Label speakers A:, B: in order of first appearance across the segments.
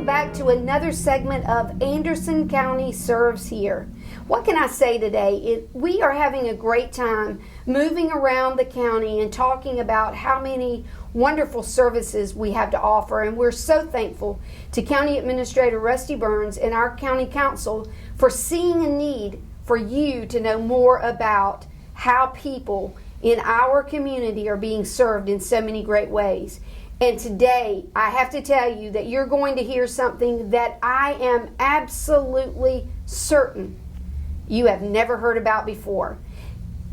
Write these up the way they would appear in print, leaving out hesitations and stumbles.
A: welcome back to another segment of Anderson County Serves Here. What can I say today? We are having a great time moving around the county and talking about how many wonderful services we have to offer, and we're so thankful to County Administrator Rusty Burns and our County Council for seeing a need for you to know more about how people in our community are being served in so many great ways. And today, I have to tell you that you're going to hear something that I am absolutely certain you have never heard about before.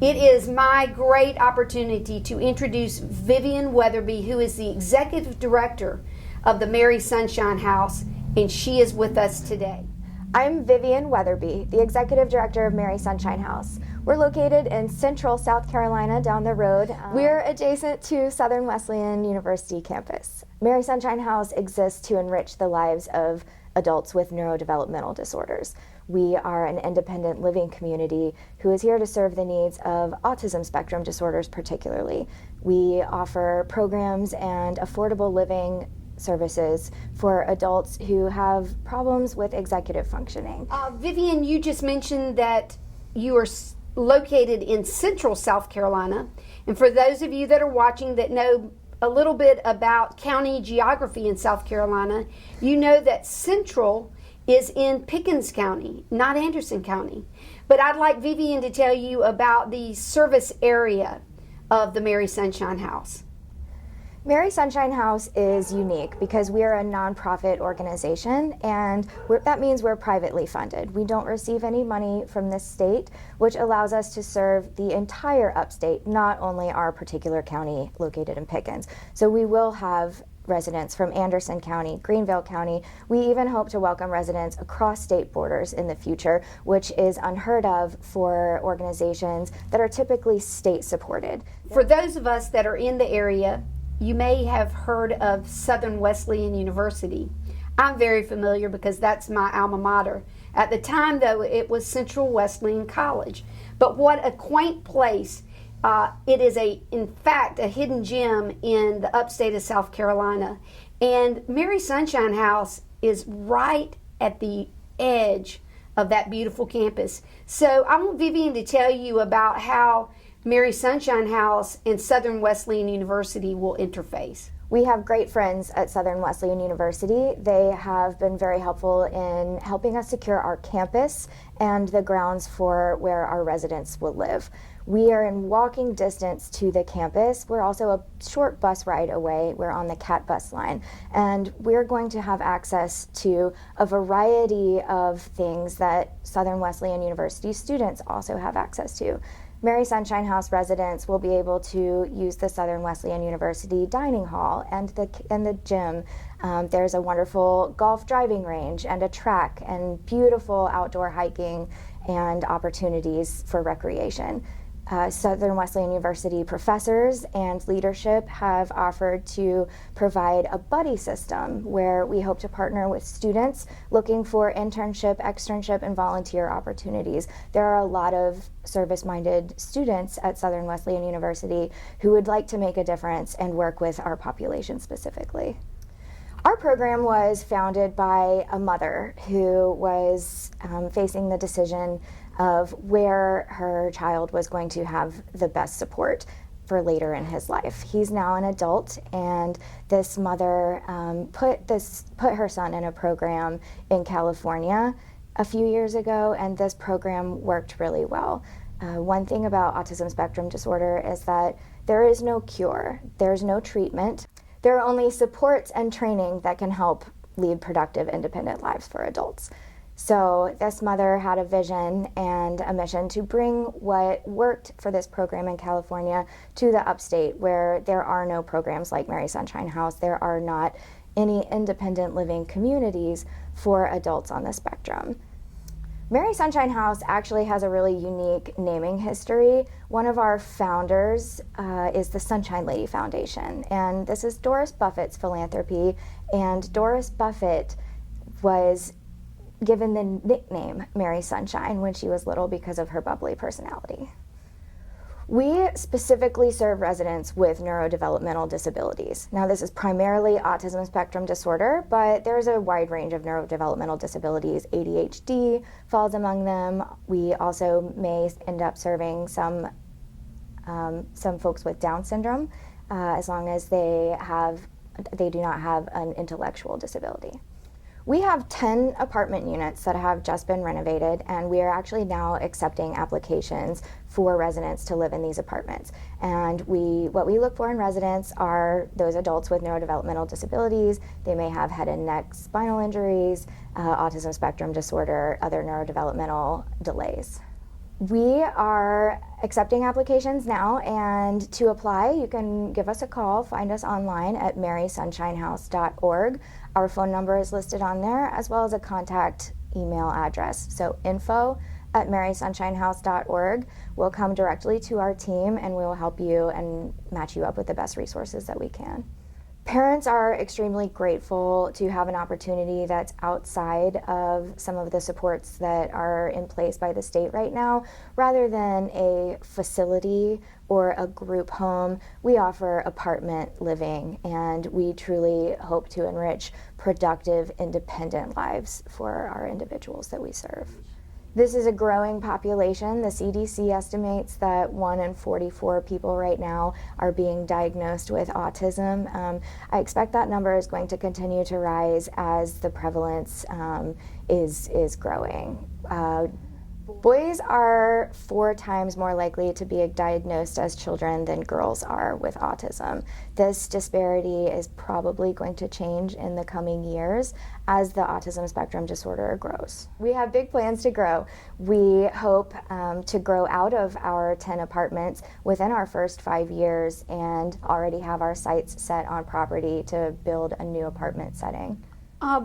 A: It is my great opportunity to introduce Vivian Weatherby, who is the Executive Director of the Mary Sunshine House, and she is with us today.
B: I'm Vivian Weatherby, the Executive Director of Mary Sunshine House. We're located in central South Carolina down the road. We're adjacent to Southern Wesleyan University campus. Mary Sunshine House exists to enrich the lives of adults with neurodevelopmental disorders. We are an independent living community who is here to serve the needs of autism spectrum disorders particularly. We offer programs and affordable living services for adults who have problems with executive functioning.
A: Vivian, you just mentioned that you are located in central South Carolina. And for those of you that are watching that know a little bit about county geography in South Carolina, you know that central is in Pickens County, not Anderson County. But I'd like Vivian to tell you about the service area of the Mary Sunshine House.
B: Mary Sunshine House is unique because we are a nonprofit organization, and that means we're privately funded. We don't receive any money from the state, which allows us to serve the entire upstate, not only our particular county located in Pickens. So we will have residents from Anderson County, Greenville County. We even hope to welcome residents across state borders in the future, which is unheard of for organizations that are typically state supported.
A: For those of us that are in the area, you may have heard of Southern Wesleyan University. I'm very familiar because that's my alma mater. At the time, though, it was Central Wesleyan College. But what a quaint place. It is, in fact, a hidden gem in the upstate of South Carolina. And Mary Sunshine House is right at the edge of that beautiful campus. So I want Vivian to tell you about how Mary Sunshine House and Southern Wesleyan University will interface.
B: We have great friends at Southern Wesleyan University. They have been very helpful in helping us secure our campus and the grounds for where our residents will live. We are in walking distance to the campus. We're also a short bus ride away. We're on the CAT bus line, and we're going to have access to a variety of things that Southern Wesleyan University students also have access to. Mary Sunshine House residents will be able to use the Southern Wesleyan University dining hall and the gym. There's a wonderful golf driving range and a track and beautiful outdoor hiking and opportunities for recreation. Southern Wesleyan University professors and leadership have offered to provide a buddy system where we hope to partner with students looking for internship, externship, and volunteer opportunities. There are a lot of service-minded students at Southern Wesleyan University who would like to make a difference and work with our population specifically. Our program was founded by a mother who was facing the decision of where her child was going to have the best support for later in his life. He's now an adult, and this mother put her son in a program in California a few years ago, and this program worked really well. One thing about autism spectrum disorder is that there is no cure, there's no treatment. There are only supports and training that can help lead productive, independent lives for adults. So this mother had a vision and a mission to bring what worked for this program in California to the upstate, where there are no programs like Mary Sunshine House. There are not any independent living communities for adults on the spectrum. Mary Sunshine House actually has a really unique naming history. One of our founders is the Sunshine Lady Foundation, and this is Doris Buffett's philanthropy, and Doris Buffett was given the nickname Mary Sunshine when she was little because of her bubbly personality. We specifically serve residents with neurodevelopmental disabilities. Now, this is primarily autism spectrum disorder, but there's a wide range of neurodevelopmental disabilities. ADHD falls among them. We also may end up serving some folks with Down syndrome, as long as they do not have an intellectual disability. We have 10 apartment units that have just been renovated, and we are actually now accepting applications for residents to live in these apartments. And what we look for in residents are those adults with neurodevelopmental disabilities. They may have head and neck spinal injuries, autism spectrum disorder, other neurodevelopmental delays. We are accepting applications now, and to apply, you can give us a call. Find us online at marysunshinehouse.org. Our phone number is listed on there, as well as a contact email address. So info@marysunshinehouse.org. We'll come directly to our team, and we will help you and match you up with the best resources that we can. Parents are extremely grateful to have an opportunity that's outside of some of the supports that are in place by the state right now. Rather than a facility or a group home, we offer apartment living, and we truly hope to enrich productive, independent lives for our individuals that we serve. This is a growing population. The CDC estimates that 1 in 44 people right now are being diagnosed with autism. I expect that number is going to continue to rise as the prevalence is growing. Boys are 4 times more likely to be diagnosed as children than girls are with autism. This disparity is probably going to change in the coming years as the autism spectrum disorder grows. We have big plans to grow. We hope to grow out of our 10 apartments within our first 5 years and already have our sights set on property to build a new apartment setting.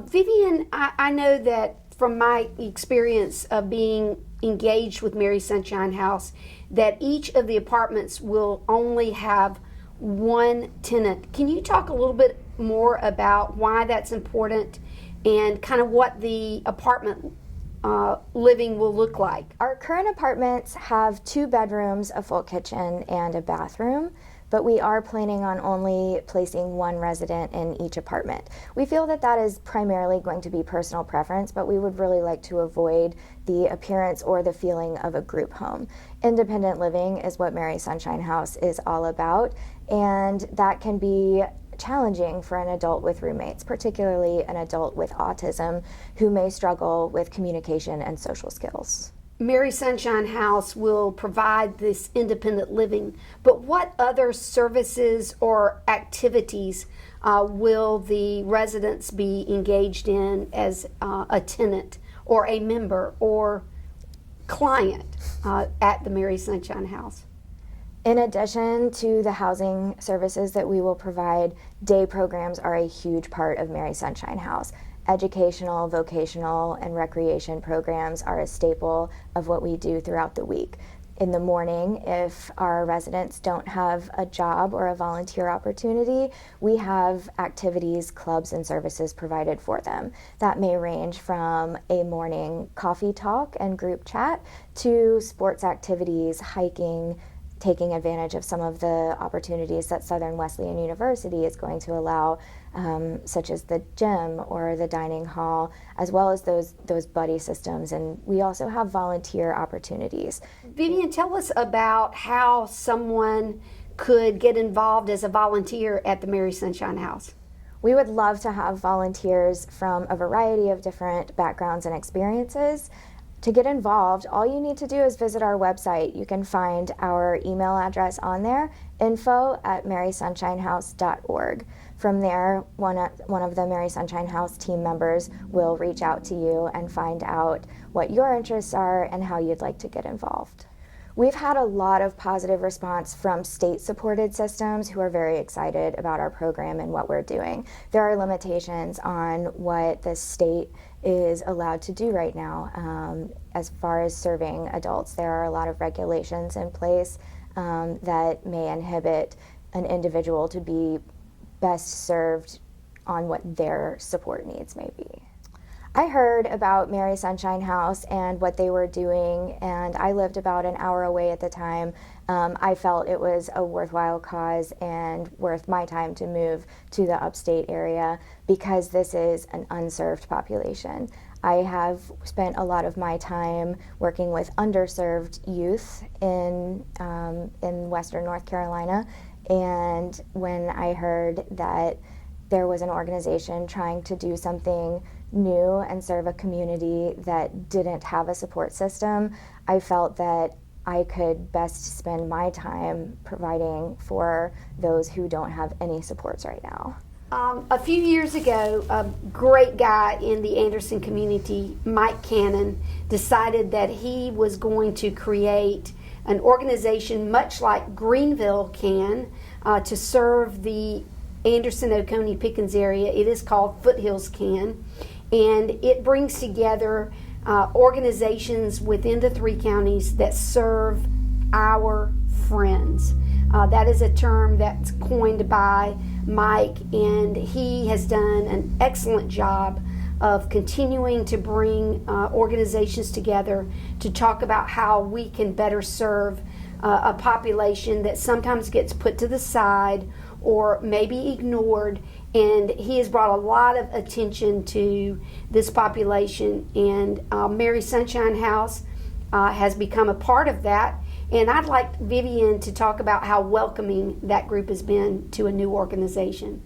A: Vivian, I know that from my experience of being engaged with Mary Sunshine House, that each of the apartments will only have one tenant. Can you talk a little bit more about why that's important and kind of what the apartment living will look like?
B: Our current apartments have 2 bedrooms, a full kitchen, and a bathroom, but we are planning on only placing 1 resident in each apartment. We feel that that is primarily going to be personal preference, but we would really like to avoid the appearance or the feeling of a group home. Independent living is what Mary Sunshine House is all about, and that can be challenging for an adult with roommates, particularly an adult with autism who may struggle with communication and social skills.
A: Mary Sunshine House will provide this independent living, but what other services or activities will the residents be engaged in as a tenant or a member or client at the Mary Sunshine House?
B: In addition to the housing services that we will provide, day programs are a huge part of Mary Sunshine House. Educational, vocational, and recreation programs are a staple of what we do throughout the week. In the morning, if our residents don't have a job or a volunteer opportunity, we have activities, clubs, and services provided for them. That may range from a morning coffee talk and group chat to sports activities, hiking, taking advantage of some of the opportunities that Southern Wesleyan University is going to allow, such as the gym or the dining hall, as well as those buddy systems. And we also have volunteer opportunities.
A: Vivian, tell us about how someone could get involved as a volunteer at the Mary Sunshine House.
B: We would love to have volunteers from a variety of different backgrounds and experiences. To get involved, all you need to do is visit our website. You can find our email address on there, info@marysunshinehouse.org. From there, one of the Mary Sunshine House team members will reach out to you and find out what your interests are and how you'd like to get involved. We've had a lot of positive response from state-supported systems who are very excited about our program and what we're doing. There are limitations on what the state is allowed to do right now as far as serving adults. There are a lot of regulations in place that may inhibit an individual to be best served on what their support needs may be. I heard about Mary Sunshine House and what they were doing, and I lived about an hour away at the time. I felt it was a worthwhile cause and worth my time to move to the upstate area because this is an unserved population. I have spent a lot of my time working with underserved youth in Western North Carolina, and when I heard that there was an organization trying to do something new and serve a community that didn't have a support system, I felt that I could best spend my time providing for those who don't have any supports right now.
A: A few years ago, a great guy in the Anderson community, Mike Cannon, decided that he was going to create an organization much like Greenville can to serve the Anderson, Oconee, Pickens area. It is called Foothills Can, and it brings together organizations within the 3 counties that serve our friends. That is a term that's coined by Mike, and he has done an excellent job of continuing to bring organizations together to talk about how we can better serve a population that sometimes gets put to the side or maybe ignored, and he has brought a lot of attention to this population, and Mary Sunshine House has become a part of that. And I'd like Vivian to talk about how welcoming that group has been to a new organization.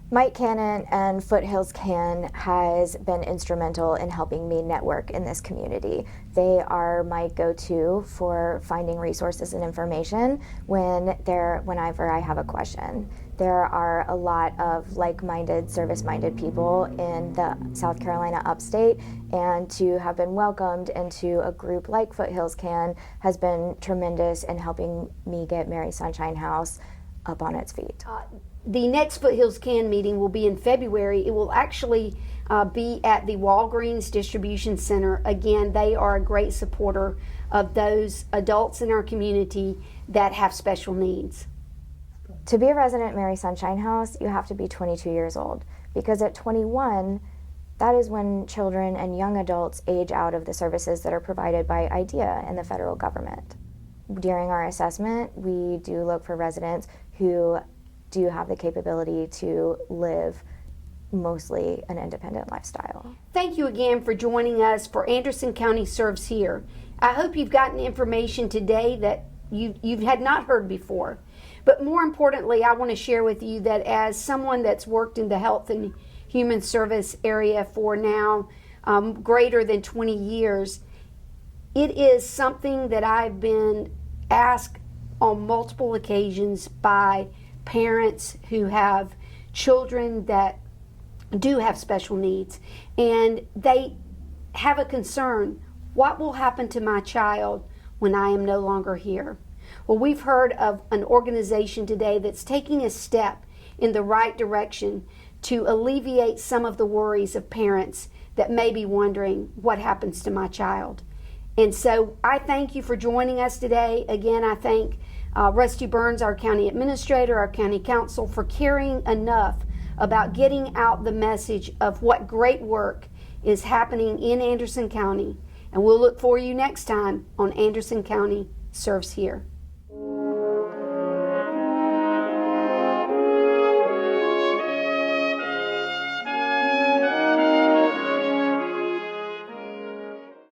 B: Mike Cannon and Foothills Can has been instrumental in helping me network in this community. They are my go-to for finding resources and information whenever I have a question. There are a lot of like-minded, service-minded people in the South Carolina upstate, and to have been welcomed into a group like Foothills Can has been tremendous in helping me get Mary Sunshine House up on its feet.
A: The next Foothills Can meeting will be in February. It will actually be at the Walgreens Distribution Center. Again, they are a great supporter of those adults in our community that have special needs.
B: To be a resident at Mary Sunshine House, you have to be 22 years old, because at 21, that is when children and young adults age out of the services that are provided by IDEA and the federal government. During our assessment, we do look for residents who do have the capability to live mostly an independent lifestyle.
A: Thank you again for joining us for Anderson County Serves Here. I hope you've gotten information today that you had not heard before. But more importantly, I want to share with you that as someone that's worked in the health and human service area for now greater than 20 years, it is something that I've been asked on multiple occasions by parents who have children that do have special needs, and they have a concern: what will happen to my child when I am no longer here? Well, we've heard of an organization today that's taking a step in the right direction to alleviate some of the worries of parents that may be wondering, what happens to my child? And so I thank you for joining us today. Again, I thank Rusty Burns, our county administrator, our county council, for caring enough about getting out the message of what great work is happening in Anderson County. And we'll look for you next time on Anderson County Serves Here.